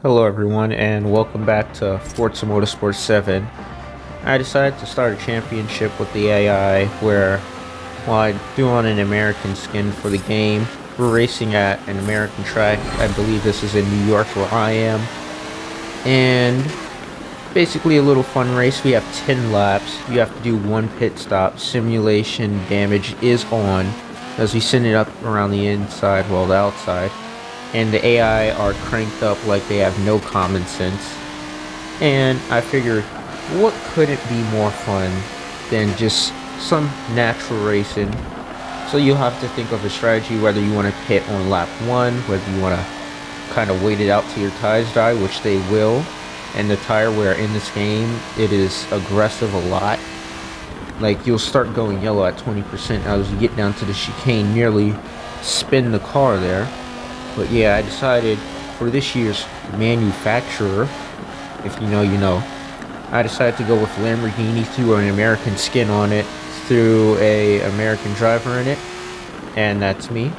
Hello everyone and welcome back to Forza Motorsport 7. I decided to start a championship with the AI where, while I do on an American skin for the game, we're racing at an American track. I believe this is in New York where I am. And basically a little fun race. We have 10 laps. You have to do one pit stop. Simulation damage is on as we send it up around the inside, well, the outside. And the AI are cranked up like they have no common sense. And I figured, what couldn't be more fun than just some natural racing? So you'll have to think of a strategy, whether you want to pit on lap 1, whether you want to kind of wait it out till your tires die, which they will. And the tire wear in this game, it is aggressive a lot. Like, you'll start going yellow at 20% as you get down to the chicane, nearly spin the car there. But yeah, I decided for this year's manufacturer, if you know, you know, I decided to go with Lamborghini, threw an American skin on it, threw a American driver in it, and that's me.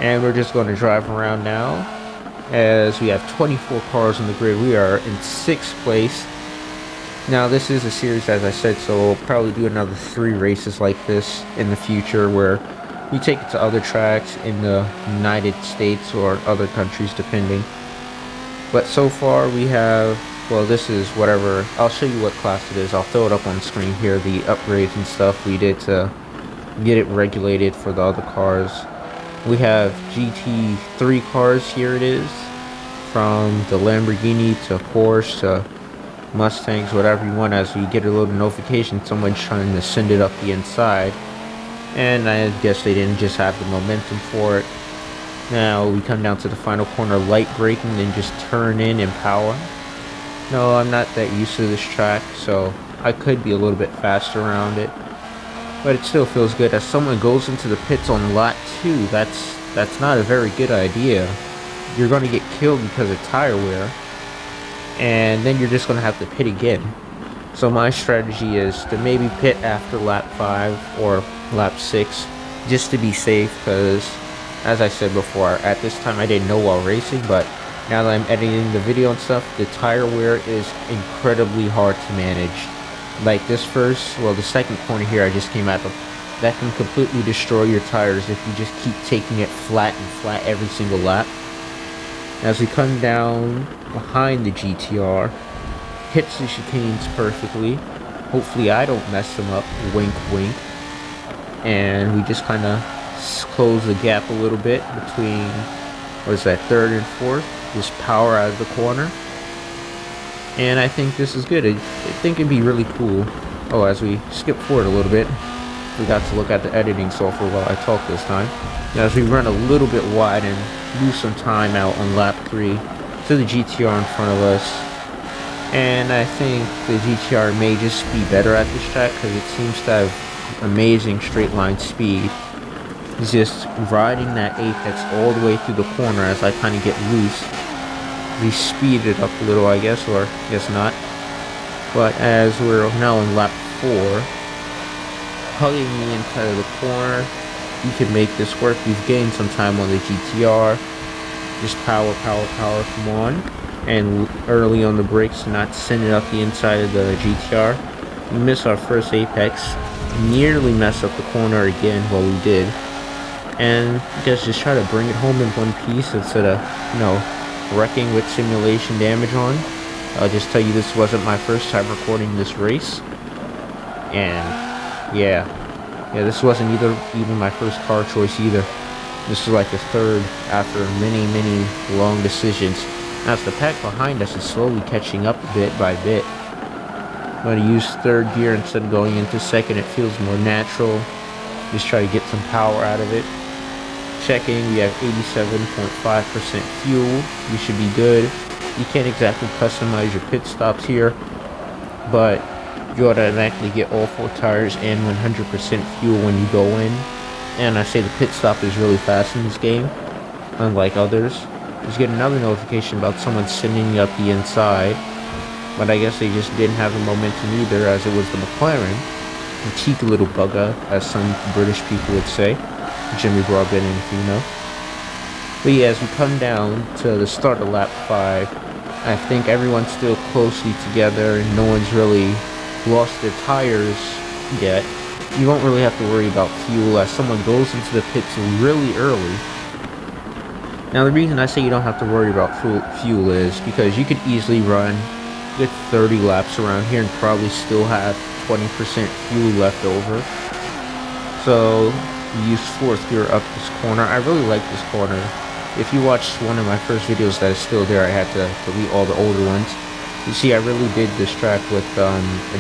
And we're just going to drive around now, as we have 24 cars on the grid. We are in 6th place. Now this is a series, as I said, so we'll probably do another 3 races like this in the future, where we take it to other tracks in the United States or other countries depending. But so far we have, well, this is whatever, I'll show you what class it is. I'll throw it up on screen here, the upgrades and stuff we did to get it regulated for the other cars. We have GT3 cars, here it is, from the Lamborghini to Porsche to Mustangs, whatever you want. As we get a little notification someone's trying to send it up the inside. And I guess they didn't just have the momentum for it. Now we come down to the final corner, light braking, then just turn in power. No, I'm not that used to this track, so I could be a little bit faster around it. But it still feels good. As someone goes into the pits on lap 2, that's not a very good idea. You're going to get killed because of tire wear. And then you're just going to have to pit again. So my strategy is to maybe pit after lap 5 or lap 6, just to be safe, because as I said before, at this time I didn't know while racing, but now that I'm editing the video and stuff, the tire wear is incredibly hard to manage. Like this the second corner here I just came out of, that can completely destroy your tires if you just keep taking it flat and flat every single lap. As we come down behind the GTR, hits the chicanes perfectly. Hopefully I don't mess them up, wink wink. And we just kind of close the gap a little bit between, what is that, 3rd and 4th. Just power out of the corner. And I think this is good. I think it'd be really cool. Oh, as we skip forward a little bit, we got to look at the editing software while I talk this time. Now, as we run a little bit wide and lose some time out on lap 3 to the GTR in front of us. And I think the GTR may just be better at this track because it seems to have amazing straight line speed. He's just riding that apex all the way through the corner as I kind of get loose. We speed it up a little, I guess, or I guess not. But as we're now in lap 4, hugging the inside of the corner, you can make this work. We've gained some time on the GTR. Just power, come on. And early on the brakes to not send it up the inside of the GTR. We missed our first apex. Nearly messed up the corner again, well, we did. And I guess just try to bring it home in one piece instead of, you know, wrecking with simulation damage on. I'll just tell you, this wasn't my first time recording this race. And yeah, this wasn't even my first car choice either. This is like the 3rd after many long decisions. As the pack behind us is slowly catching up bit by bit. I'm going to use 3rd gear instead of going into 2nd. It feels more natural. Just try to get some power out of it. Checking, we have 87.5% fuel. We should be good. You can't exactly customize your pit stops here, but you automatically get all 4 tires and 100% fuel when you go in. And I say the pit stop is really fast in this game, unlike others. Just get another notification about someone sending you up the inside. But I guess they just didn't have the momentum either, as it was the McLaren. A cheeky little bugger, as some British people would say. Jimmy Broadbent, if you know. But yeah, as we come down to the start of lap 5, I think everyone's still closely together and no one's really lost their tires yet. You won't really have to worry about fuel as someone goes into the pits really early. Now the reason I say you don't have to worry about fuel is because you could easily run get 30 laps around here and probably still have 20% fuel left over. So use 4th gear up this corner. I really like this corner. If you watched one of my first videos that is still there, I had to delete all the older ones. You see, I really did this track with a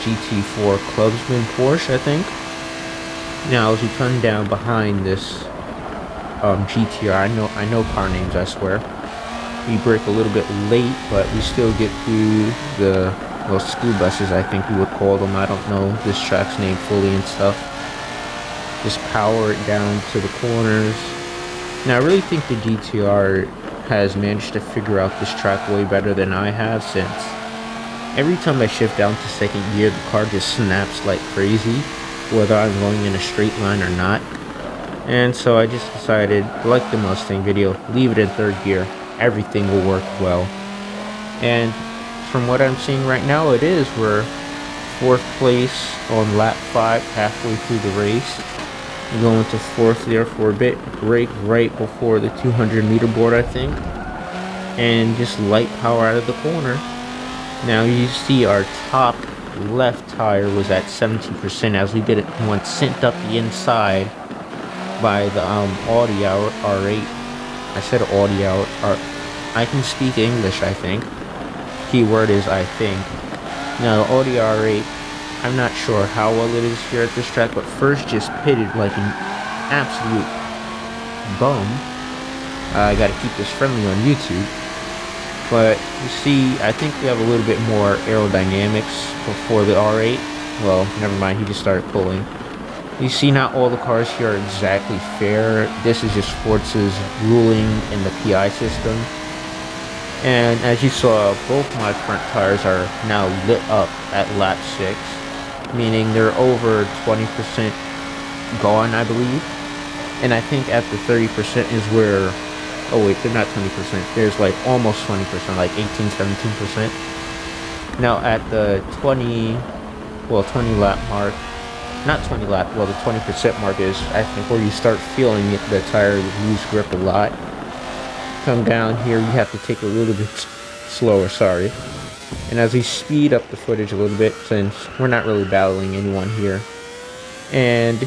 GT4 Clubsman Porsche, I think. Now, as we come down behind this GTR, I know car names, I swear. We brake a little bit late, but we still get through the school buses, I think we would call them. I don't know this track's name fully and stuff. Just power it down to the corners. Now, I really think the GTR has managed to figure out this track way better than I have, since every time I shift down to 2nd gear, the car just snaps like crazy, whether I'm going in a straight line or not. And so I just decided, like the Mustang video, leave it in 3rd gear. Everything will work well. And from what I'm seeing right now, it is. We're 4th place on lap 5, halfway through the race. Go into 4th there for a bit, brake right before the 200-meter board, I think, and just light power out of the corner. Now you see our top left tire was at 70% as we did it once sent up the inside by the Audi R8. I said Audi R. I can speak English, I think. Keyword is I think. Now the Audi R8, I'm not sure how well it is here at this track, but first just pitted like an absolute bum. I gotta keep this friendly on YouTube. But you see, I think we have a little bit more aerodynamics before the R8. Well, never mind, he just started pulling. You see, not all the cars here are exactly fair. This is just Forza's ruling in the PI system. And as you saw, both my front tires are now lit up at lap 6. Meaning they're over 20% gone, I believe. And I think at the 30% is where, oh wait, they're not 20%, there's like almost 20%, like 18-17%. Now at the 20 lap mark, not 20 lap, well the 20% mark is, I think, where you start feeling it, the tire lose grip a lot. Come down here, you have to take a little bit slower, sorry. And as we speed up the footage a little bit, since we're not really battling anyone here, and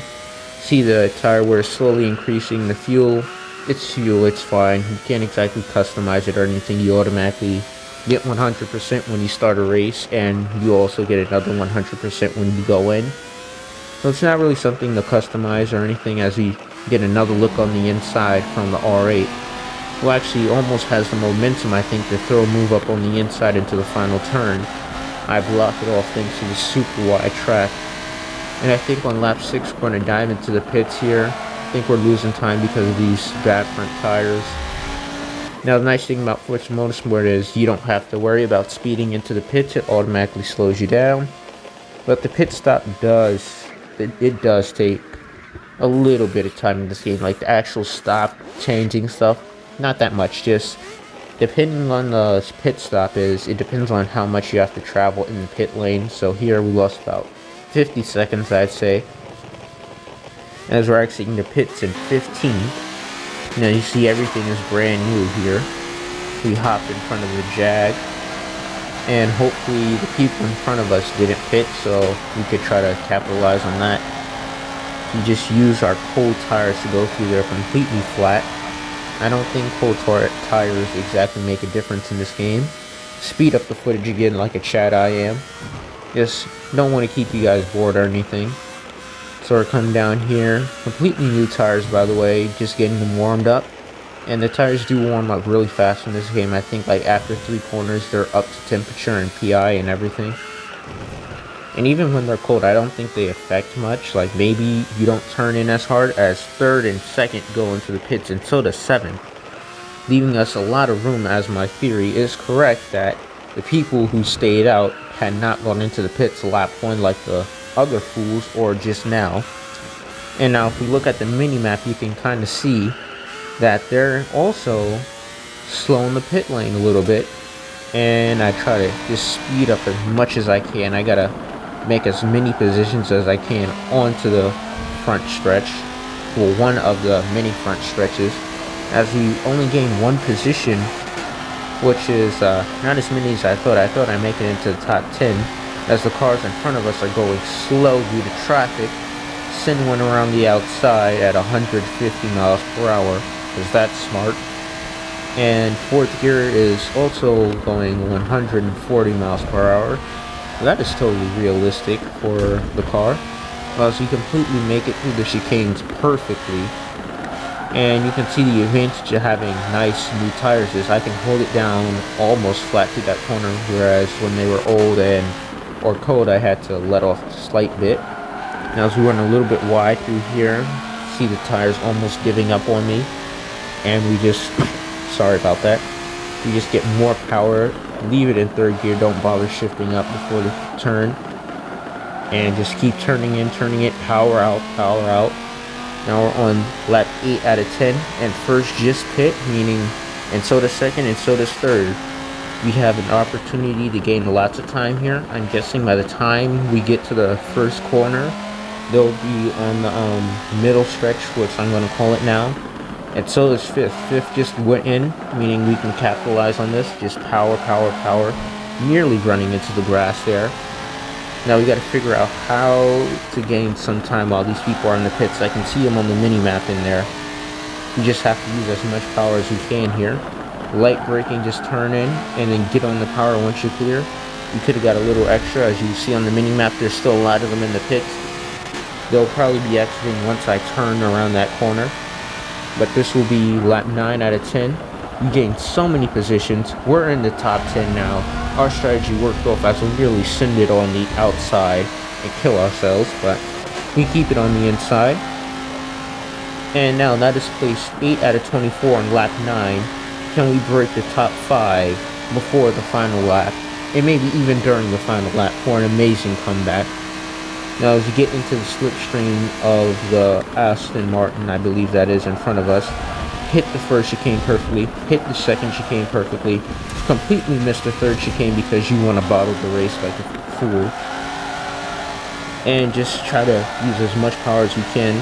see the tire where it's slowly increasing the fuel, it's fine. You can't exactly customize it or anything. You automatically get 100% when you start a race, and you also get another 100% when you go in. So it's not really something to customize or anything. As we get another look on the inside from the R8, who actually almost has the momentum, I think, to throw a move up on the inside into the final turn. I blocked it off thanks to the super wide track. And I think on lap 6 we're going to dive into the pits here. I think we're losing time because of these bad front tires. Now the nice thing about Forza Motorsport is you don't have to worry about speeding into the pits. It automatically slows you down. But the pit stop does take a little bit of time in this game. Like the actual stop, changing stuff, not that much. Just depending on the pit stop it depends on how much you have to travel in the pit lane. So here we lost about 50 seconds, I'd say, as we're exiting the pits in 15. Now you see everything is brand new here. We hopped in front of the Jag, and hopefully the people in front of us didn't pit, so we could try to capitalize on that. We just use our cold tires to go through there completely flat. I don't think cold tires exactly make a difference in this game. Speed up the footage again like a Chad I am. Just don't want to keep you guys bored or anything. So we're coming down here. Completely new tires, by the way, just getting them warmed up. And the tires do warm up really fast in this game. I think like after 3 corners they're up to temperature and PI and everything. And even when they're cold, I don't think they affect much. Like maybe you don't turn in as hard as 3rd and 2nd go into the pits, and so does 7th. Leaving us a lot of room, as my theory is correct, that the people who stayed out had not gone into the pits lap 1 like the other fools, or just now. And now if we look at the mini-map, you can kind of see that they're also slow in the pit lane a little bit, and I try to just speed up as much as I can. I gotta make as many positions as I can onto the front stretch, well, one of the many front stretches, as we only gain one position, which is not as many as I thought. I thought I'd make it into the top 10, as the cars in front of us are going slow due to traffic. Send one around the outside at 150 miles per hour, because that's smart. And fourth gear is also going 140 miles per hour. That is totally realistic for the car, as you completely make it through the chicanes perfectly. And you can see the advantage of having nice new tires is I can hold it down almost flat to that corner, whereas when they were old or cold, I had to let off a slight bit. Now as we run a little bit wide through here, see the tires almost giving up on me, and we just, sorry about that, we just get more power, leave it in third gear, don't bother shifting up before the turn, and just keep turning in, turning it, power out, power out. Now we're on lap 8 out of 10, and first just pit, meaning, and so does second, and so does third. We have an opportunity to gain lots of time here. I'm guessing by the time we get to the first corner, they'll be on the middle stretch, which I'm going to call it now. And so does fifth. Fifth just went in, meaning we can capitalize on this. Just power, power, power. Nearly running into the grass there. Now we got to figure out how to gain some time while these people are in the pits. I can see them on the mini-map in there. We just have to use as much power as we can here. Light braking, just turn in and then get on the power once you're clear. We could have got a little extra. As you see on the mini-map, there's still a lot of them in the pits. They'll probably be exiting once I turn around that corner. But this will be lap 9 out of 10. We gained so many positions. We're in the top 10 now. Our strategy worked off as we really send it on the outside and kill ourselves, but we keep it on the inside. And now that is place 8 out of 24 on lap 9. Can we break the top 5 before the final lap? And maybe even during the final lap for an amazing comeback. Now as you get into the slipstream of the Aston Martin, I believe that is in front of us, hit the first chicane perfectly, hit the second chicane perfectly, completely missed the third chicane because you want to bottle the race like a fool. And just try to use as much power as you can.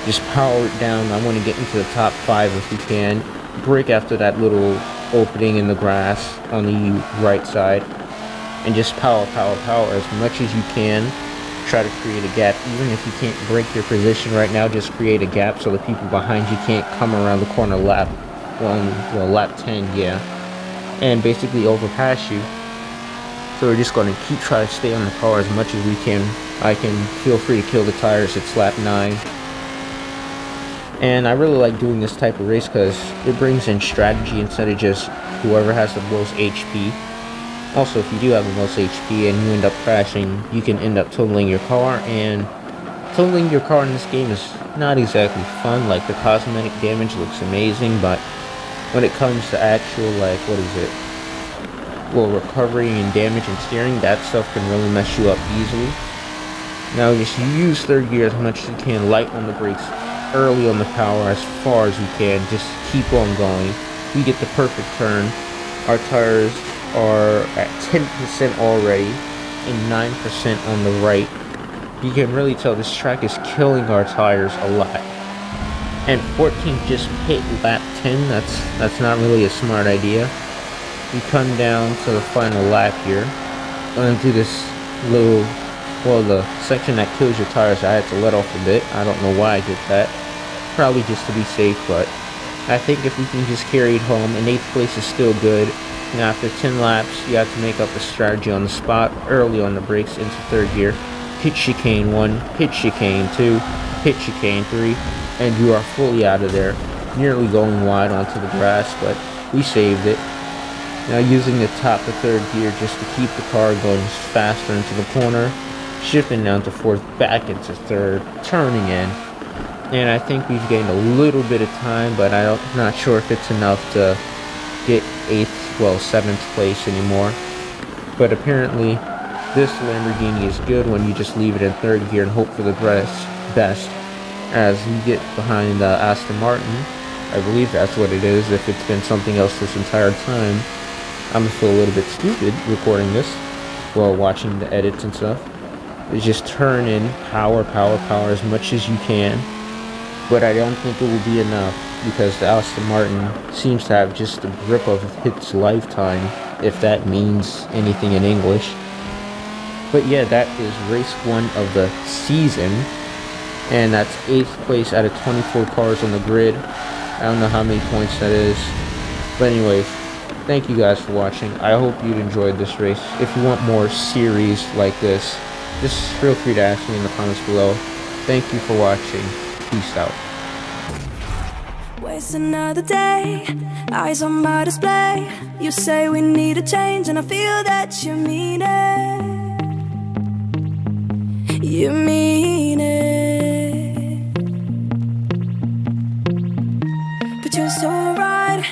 Just power it down. I want to get into the top 5 if we can. Brake after that little opening in the grass on the right side. And just power, power, power as much as you can. Try to create a gap. Even if you can't break your position right now, just create a gap so the people behind you can't come around the corner lap 10, yeah, and basically overpass you. So we're just going to try to stay on the car as much as we can. I can feel free to kill the tires. It's lap 9. And I really like doing this type of race because it brings in strategy instead of just whoever has the most HP. Also, if you do have the most HP and you end up crashing, you can end up totaling your car, and totaling your car in this game is not exactly fun. Like, the cosmetic damage looks amazing, but when it comes to actual, like, recovery and damage and steering, that stuff can really mess you up easily. Now, just use third gear as much as you can, light on the brakes, early on the power as far as you can, just keep on going. We get the perfect turn. Our tires are at 10% already and 9% on the right. You can really tell this track is killing our tires a lot. And 14 just hit lap 10. That's not really a smart idea. We come down to the final lap here. I'm gonna do this little, the section that kills your tires, I had to let off a bit. I don't know why I did that. Probably just to be safe, but I think if we can just carry it home, and 8th place is still good. Now after 10 laps, you have to make up a strategy on the spot, early on the brakes into third gear. Hit chicane 1, hit chicane 2, hit chicane 3, and you are fully out of there. Nearly going wide onto the grass, but we saved it. Now using the top of third gear just to keep the car going faster into the corner. Shifting down to 4th, back into 3rd, turning in. And I think we've gained a little bit of time, but I'm not sure if it's enough to get 7th place anymore. But apparently this Lamborghini is good when you just leave it in third gear and hope for the best as you get behind the Aston Martin. I believe that's what it is. If it's been something else this entire time, I'm gonna feel a little bit stupid recording this while watching the edits and stuff. Is just turn in power as much as you can. But I don't think it will be enough because the Aston Martin seems to have just the grip of its lifetime, if that means anything in English. But yeah, that is race 1 of the season, and that's 8th place out of 24 cars on the grid. I don't know how many points that is, but anyways, thank you guys for watching. I hope you enjoyed this race. If you want more series like this, just feel free to ask me in the comments below. Thank you for watching. Peace out. Waste another day, eyes on my display. You say we need a change, and I feel that you mean it. You mean it. But you're so right.